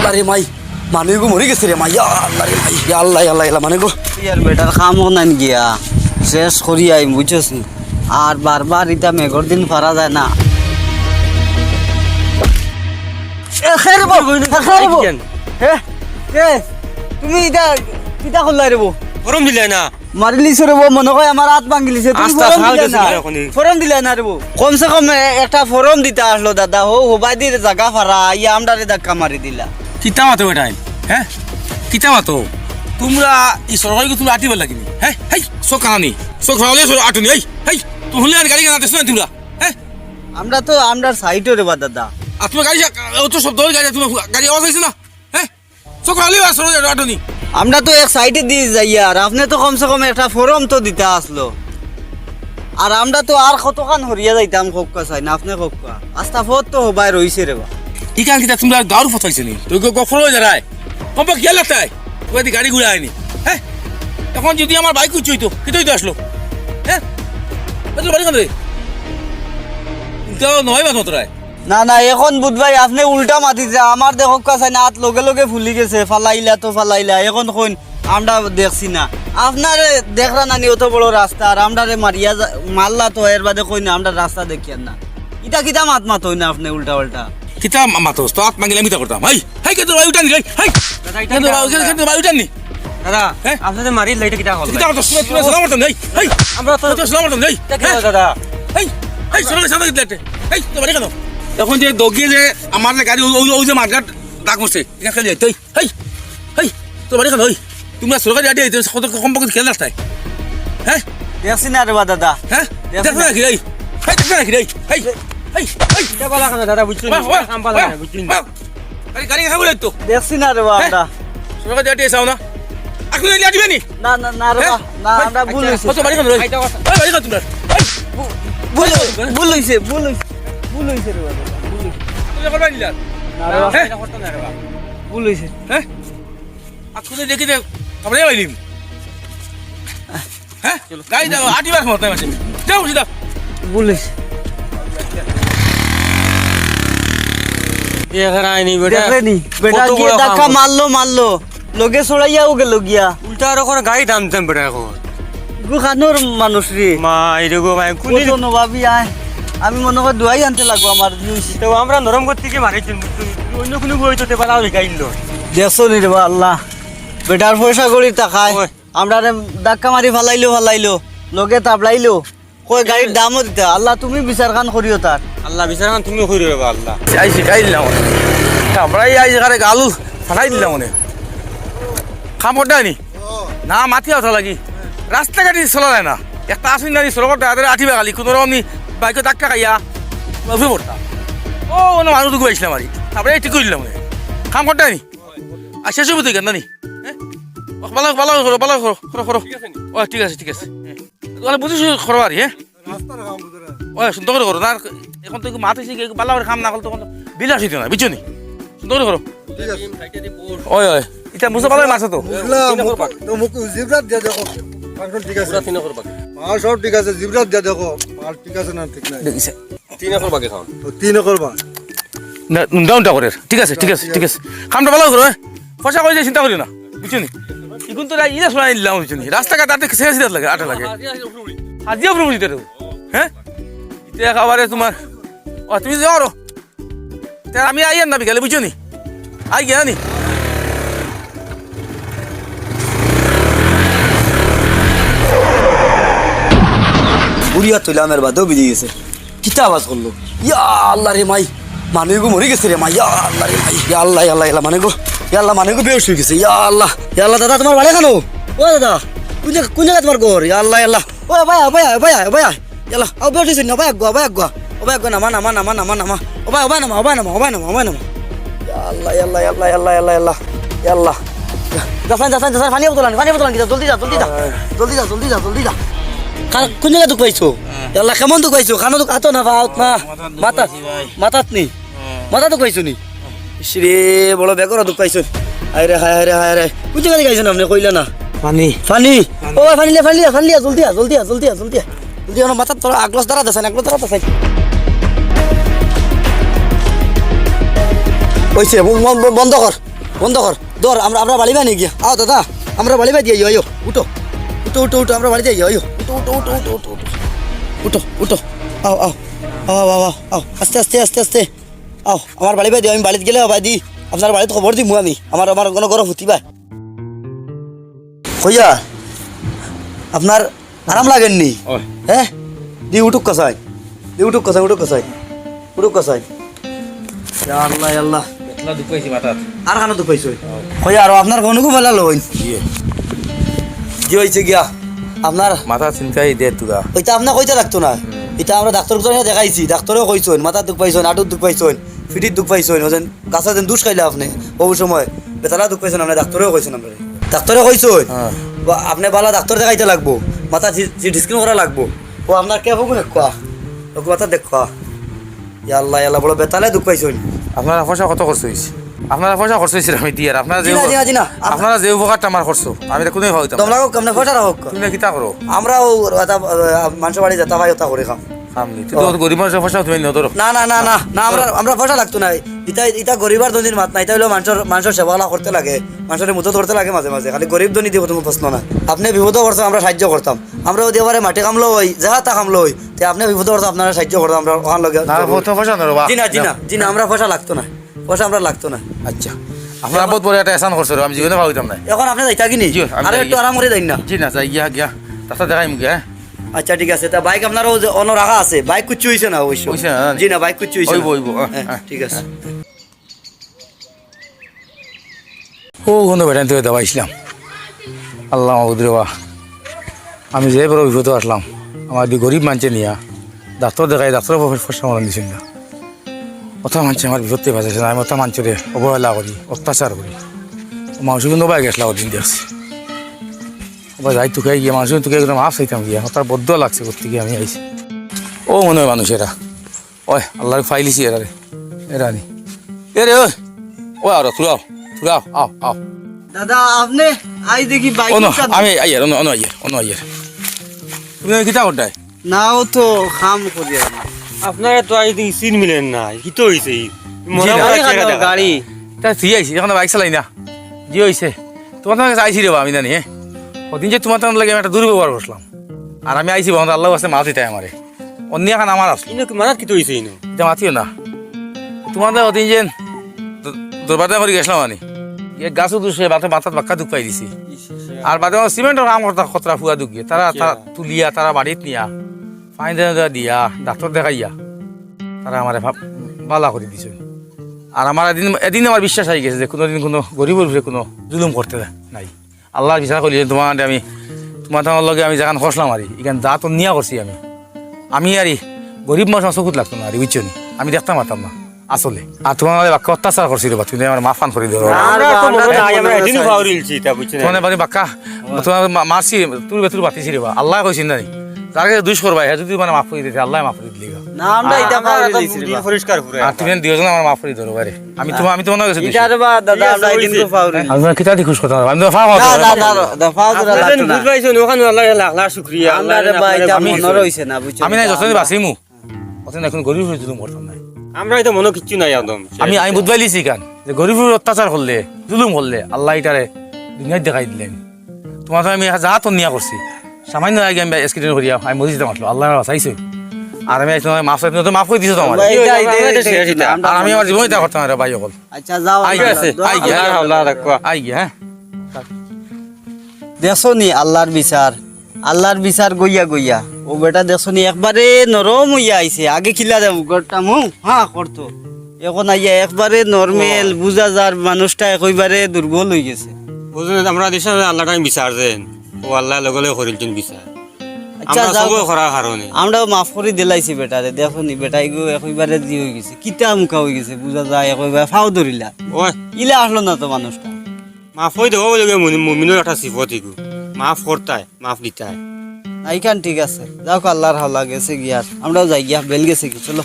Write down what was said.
আল্লাহ রে মাই মানুষ গো মরে গেছে রে মাই আল্লাহ রে মাই আল্লাহ আল্লাহ আল্লাহ মানে গো ইয়ার বেটার কামও নাই গিয়া শেষ করি আই বুঝছস নি আর বারবার ইটা মেঘর দিন পারা যায় না তুমি ইটা কিটা করলাই রে গরম দিলে না মারিলিছ রে মনে হয় আমার হাত ভাঙিলিছে ফরম দিলে না রে কমসে কম একটা ফরম দিতে আসলো দাদা হোবাই দিয়ে জায়গা ফারা ইয়া আমদারে ধাক্কা মারি দিলা কিতা মাতো বেটাই হ্যাঁ কিতা মাতো তোমরা এই সরকারিকে তুমি আটিবার লাগিনি হ্যাঁ হেই চোখ কানানি চোখ সরালে আটুনি এই হেই তুমি হলে আর গাড়ি কানাতেছ না তোমরা হ্যাঁ আমরা তো আমরা সাইডে রে বা দাদা আর তোমার গাড়ি অত শব্দ হয়ে গাড়ি তোমার গাড়ি আওয়াজ হয়েছে না হ্যাঁ চোখ সরালে আটুনি আমরা তো এক সাইডে দিয়ে যাই আর আপনি তো কমসে কম একটা ফরম তো দিতে আসলো আর আমরা তো আর কতখান হরিয়া যাইতাম খোকা চাই না আপনি খোকা আস্তা ফত তো হবাই রইছে রে বা ইকান কিতা তোমরা গাড়ু ফসাইছে নি তুই গফর হয়ে যারায় কম্পা কি লাগতাই তুই গাড়ি ঘুরে আয়নি হ্যাঁ এখন যদি আমার বাইক উচ্চই তো কিতই তো আসলো হ্যাঁ তোর বাড়ি কোন রে তো নয় বা তোরাই না না এখন বুধবাই আপনি উল্টা মাতিছে আমার দেখো কাছে না হাত লগে লগে ফুলি গেছে ফালাইলা তো ফালাইলা এখন কইন আমরা দেখছি না আপনার দেখরা নানি অত বড় রাস্তা আর আমরা মারিয়া মারলা তো এর বাদে কইন আমরা রাস্তা দেখিয়ান না ইটা কিটা মাত মাত হই না আপনি উল্টা উল্টা কিতা মাতোস তো আত্মা গেলে আমি তা করতাম হাই হাই কে তোর বাড়ি উঠানি হাই তোর বাড়ি উঠানি দাদা আপনাদের মারি লাইটা কিটা হল কিতা তো তুই সালাম করতাম হাই হাই আমরা তো সালাম করতাম হাই দাদা হাই হাই সালাম সালাম দিতে হাই তোর বাড়ি কেন এখন যে দগিয়ে যে আমার গাড়ি ওই যে মার্কেট ডাক মরছে এটা খেলে তুই হাই হাই তোর বাড়ি কেন হই তোমরা সরকারি গাড়ি আইতে কত কমপক্ষে খেলে রাস্তায় হ্যাঁ দেখছি না রে বা দাদা হ্যাঁ দেখো না কি হাই হাই দেখো না কি হাই হাই হাই হাই বলা কেন দাদা বুঝছেন কাম পালা না বুঝছেন গাড়ি গাড়ি খাবো তো দেখছি না রে বা আমরা সরকারি গাড়ি এসাও না এখন এলি আটিবে নি না না না রে বা না আমরা ভুল হইছে কত বাড়ি কেন রই বাড়ি কেন তোমরা ভুল ভুল হইছে ভুল হইছে ভুল হইছে রে বা তুই করবা নিলা না রে বা এটা করতে না রে বাবা ভুল হইছে হ্যাঁ আকুলে দেখি দে তারপরে বাইলিম হ্যাঁ গাড়ি দাও আটিবার মত আছে যাও সিধা ভুল হইছে এখানে আইনি বেটা দেখলেনি বেটা কত গিয়ে বড় ধাক্কা কাম। মারলো লগে ছড়াইয়াও গেল গিয়া উল্টা আর করে গাড়ি দামতাম বেটা এখন গুখানোর মানুষ রে মা এরকম ভাই কোনি কত নবাবি আয় আমি মনে হয় দোয়াই আনতে লাগবো আমার জিনিস তো আমরা নরম করতে কি মারিছেন অন্য কোনো বই তো দেবা না গাইল দেখছো নি রে বা আল্লাহ বেটার পয়সা করি টাকায় ওই। আমরা ধাক্কা মারি ফালাইলো লগে তাবলাইলো কই গাড়ির দামও দিতে আল্লাহ তুমি বিচার খান করিও তার আল্লাহ বিচার তুমি কইরে রে আল্লাহ আই শিখাই দিলাম তারপরে আই যেখানে গালু ফাটাই দিলাম মনে খাম করতে নি না মাথি ওঠা লাগি রাস্তাঘাটি চলা যায় না একটা আসুন না সরকার তাদের আঠিবে গালি কোনো রকম বাইকে ধাক্কা খাইয়া উঠে পড়তাম ও মানে মানুষ ঢুকে পাইছিলাম আর তারপরে ঠিক করে দিলাম খাম করতে নি আর শেষ হবে তুই কেন নি হ্যাঁ ভালো ভালো করো ভালো করো করো করো ও ঠিক আছে তাহলে বুঝিস করো আর হ্যাঁ ও সুন্দর করে করো না এখন তো মাথা ভালো করে খাম না করলে তখন বিল আসিত না বুঝছো নি সুন্দর করে করো ওই ওই এটা বুঝতে পারলে মাছ তো জিবরাত দিয়ে দেখো মাংস ঠিক আছে মাল সব ঠিক আছে জিবরাত দিয়ে দেখো মাল ঠিক আছে না ঠিক নাই দেখিছে তো তিন করবা ডাউনটা করে ঠিক আছে খামটা ভালো করো পয়সা করে চিন্তা করি না বুঝছো নি এখন তো ইনা শোনা নিলাম বুঝছো নি রাস্তাঘাট তাতে শেষ লাগে আটা লাগে আজিও প্রভু দিতে হ্যাঁ এটা খাবারে তোমার ও তুমি যাও রো আমি আইয়ান না বিকালে বুঝছো নি আই গিয়া নি বুড়িয়া তুলামের বাদেও বেরিয়ে গেছে কিতা আওয়াজ করলো ইয়া আল্লাহ রে মাই মানুষ গো মরে গেছে রে মাই ইয়া আল্লাহ রে মাই ইয়া আল্লাহ আল্লাহ মানে গো ইয়া আল্লাহ মানে গো বেশ হয়ে গেছে ইয়া আল্লাহ দাদা তোমার বাড়ি কেন ও দাদা কোন জায়গা তোমার ঘর ইয়া আল্লাহ ও ভাইয়া ইয়াল্লাহ ও বেশ হয়েছে না ভাই আগুয়া নামা ও ভাই নামা ইয়া আল্লাহ যাসান পানি বোতলান কি জলদি যা কোন জায়গা দুঃখ পাইছো আল্লাহ কেমন দুঃখ পাইছো খানো দুঃখ হাতো না ভাত না মাথাত নি মাথা দুঃখ পাইছো নি শ্রী বড় বেগর দুঃখ পাইছো হায় রে কোন জায়গা থেকে আইছেন আপনি কইলা না পানি ও পানি লিয়া জলদি মাথাত তোরা আগলস দাঁড়া দেছেন হইছে বন্ধ কর বন্ধ কর ধর আমরা বাড়ি বানিয়ে গিয়া আও দাদা আমরা বাড়ি বাই দিয়ে আইও উঠো উঠো উঠো উঠো আমরা বাড়িতে আইও উঠো উঠো উঠো উঠো উঠো উঠো উঠো উঠো আও আও আও আও আও আও আস্তে আস্তে আস্তে আস্তে আও আমার বাড়ি বাই দিও আমি বাড়িতে গেলে বাই দি আপনার বাড়িতে খবর দিমু আমি আমার আমার কোনো গরম হতিবা কইয়া আপনার আরাম লাগেননি ওই হ্যাঁ দি উঠুক কসাই দি উঠুক কসাই উঠুক কসাই উঠুক কসাই ইয়া আল্লাহ ইয়া আল্লাহ এতলা দুঃখ হয়েছে মাথাত আর খানো তো পাইছো কইয়া আর আপনার কোনকু ভালো লইন কি হয়েছে গিয়া আপনার মাথা চিন্তাই দে তুরা ওইটা আপনার কইতে লাগতো না এটা আমরা ডাক্তার দেখাইছি ডাক্তারেও কইছেন মাথার দুঃখ পাইছেন আঁটুর দুঃখ পাইছেন ফিটির দুঃখ পাইছেন ওজন গাছা যেন দুষ খাইলে আপনি বহু সময় বেতালা দুঃখ পাইছেন আপনি ডাক্তারেও কইছেন আপনার ডাক্তারে কইছেন আপনি বালা ডাক্তার দেখাইতে লাগবো মাথা সিটি স্ক্যান করা লাগবো ও আপনার কে হোক দেখা ওকে মাথা দেখা ইয়া আল্লাহ ইয়া আল্লাহ বড় বেতালে দুঃখ পাইছেন আপনারা পয়সা কত খরচ হয়েছে আপনারা পয়সা খরচ হয়েছিল আমি দিয়ে আপনারা যে জিনা জিনা জিনা আপনারা যে উপকারটা আমার খরচ আমি তো কোনোই হইতাম তোমরা কেমনে পয়সা রাখো তুমি কিতা করো আমরাও মানুষের বাড়ি যেতে ভাই ওটা করে খাম সামনে তুই তো গরিব মানুষের পয়সা তুমি নিয়ে ধরো না না না না না আমরা পয়সা লাগতো না ইটা গরিবার ধনীর মাত না এটা হলো মানুষের সেবা করতে লাগে মানুষের মুতো ধরতে লাগে মাঝে মাঝে খালি গরিব ধনী দিব তুমি প্রশ্ন না আপনি বিপদ করতাম আমরা সাহায্য করতাম আমরা ওই এবারে মাটি কামলো হই যাহা তা কামলো হই তে আপনি বিপদ করতাম আপনারা সাহায্য করতাম আমরা ওখান লগে না পয়সা ধরো জি না আমরা পয়সা লাগতো না পয়সা আমরা লাগতো না আচ্ছা আপনারা বহুত বড় একটা এসান করছো আমি জীবনে ভাবিতাম না এখন আপনি যাইতা কিনি জি, আমি আরে যাই একটু আরাম করে যাই না জি না যাই গিয়া গিয়া তাছাড়া দেখাই মুখে হ্যাঁ আচ্ছা ঠিক আছে তা বাইক আপনারও অন্য রাখা আছে বাইক কুচ্ছু হইছে না অবশ্য হইছে না, জি না বাইক কুচ্ছু হইছে হইব, হইব, হ্যাঁ ঠিক আছে ও কোনো বেটান থেকে দাবাইছিলাম আল্লাহ মাহবুদুরেবা আমি যে বড় বিপদ আসলাম আমার দি গরিব মানছে নিয়া ডাক্তার দেখাই ডাক্তারের পয়সা মরণ দিছিল না কথা মানছে আমার বিপদতে বাঁচাইছে না আমি কথা মানছে অবহেলা করি অত্যাচার করি মানুষ কিন্তু বাই গেছিলাম ওদিন দেখছি আবার যাই তুকে গিয়ে মানুষ তুকে একদম মাফ চাইতাম গিয়া তার বদ্ধ লাগছে করতে গিয়ে আমি আইছি ও মনে হয় মানুষ এরা ওই আল্লাহর ফাইলিছি এরা নি এ রে ওই আর তুরাও তুরাও আও আও দাদা আপনি আই দেখি বাইক অন্য আমি আইয়ার অন্য আইয়ার তুমি কিতা করতাই নাও তো খাম করি আপনারা তো আই দিন সিন মিলেন না কি তো হইছে গাড়ি তা তুই আইসি এখন বাইক চালাই না জি হয়েছে তোমার কাছে আইসি রে আমি জানি হ্যাঁ ওদিন যে তোমার লাগে আমি একটা দুর্ব্যবহার করলাম আর আমি আইসি বন্ধ আল্লাহ কাছে মাছ দিতাই আমারে অন্য এখন আমার আসলো ইনো মানাত কি তো হইছে ইনো এটা মাতিও না তোমাদের ওদিন যে দরবারটা করে গেছিলাম আমি গাছও দুষে মাথাত বাক্কা দুঃখ পাই দিছি আর বাদে সিমেন্টের কাম করতা খতরা ফুয়া দুঃখে তারা তুলিয়া তারা বাড়িত নিয়া ফাইন দিয়া ডাক্তার দেখাইয়া তারা আমার বালা করে দিছে আর আমার এদিন আমার বিশ্বাস হয়ে গেছে যে কোনোদিন কোনো গরিবের উপরে কোনো জুলুম করতে নাই আল্লাহ বিশ্বাস করি তোমার আমি তোমার লগে আমি যেখান খসলাম আর এখানে যা তো নিয়া করছি আমি আর গরিব মানুষ চকুত লাগতো না আর বুঝছো নি আমি দেখতাম পারতাম না আসলে আর তোমার বাক্য অত্যাচার করছিল বা তুমি আমার মাফান করে দিও আমরা এদিনও ফাউরিলছি তা বুঝছেন তোমার বাড়ি বাক্কা তোমার মারছি তুই বেতুর বাতিছি রে বা আল্লাহ কইছিস না যার কাছে দুষ করবা যদি মানে মাফ করে দিতে আল্লাহ মাফ করে দিলি না আমরা এটা ফাউরিলছি পরিষ্কার করে আর তুমি দুজন আমার মাফ করে ধরো বারে আমি তোমার কাছে এটার বা দাদা আমরা এদিন তো ফাউরিল আমি কিতা দি খুশ কথা আমি তো ফাও না না না দা ফাউরিল আপনাদের লাগতো না বুঝবাইছেন ওখানে আল্লাহ লাখ লাখ শুকরিয়া আমরা রে ভাই এটা মনে রইছে না বুঝছো আমি নাই যতদিন বাঁচিমু অতদিন এখন গরিব হয়ে জুলুম করতাম নাই আমরা এটা মনে কিচ্ছু নাই একদম আমি বুধবাই লিছি কান যে গরিবের অত্যাচার করলে জুলুম করলে আল্লাহ এটারে দুনিয়ায় দেখাই দিলেন তোমার তো আমি যা তো নিয়া করছি সামান্য আগে আমি এক্সিডেন্ট করিয়া আমি মরে যেতে মারলো আল্লাহ বাঁচাইছে আর আমি মাফ মাফ করে দিছো তোমার আর আমি আমার জীবন এটা করতাম রে ভাই অকল আচ্ছা যাও আই গেছে আই গিয়া আল্লাহ রাখবা আই গিয়া হ্যাঁ দেখছনি আল্লাহর বিচার গইয়া ও বেটা দেখছনি একবারে নরম হইয়া আইছে আগে খিলা যাবো গড়টা মু হ্যাঁ করতো এখন আইয়া একবারে নরমেল বুঝা যার মানুষটা একবারে দুর্বল হয়ে গেছে বুঝলেন আমরা দেশে আল্লাহটা বিচার দেন ও আল্লাহ লগে লগে করিলছেন বিচার আচ্ছা আমরা যাও সবই করার কারণে আমরাও মাফ করে দিলাইছি বেটারে দেখনি বেটাই গো একবারে দি হয়ে গেছে কিতা মুখা হয়ে গেছে বুঝা যায় একবার ফাও ধরিলা ওই ইলা আসলো না তো মানুষটা মাফ হয়ে দেবো বলে মুমিনের একটা সিফত ইগু মাফ করতায় মাফ দিতায় এইখান ঠিক আছে যাও আল্লাহর হাওলা গেছে গিয়া আমরাও যাই গিয়া বেল গেছে কি চলো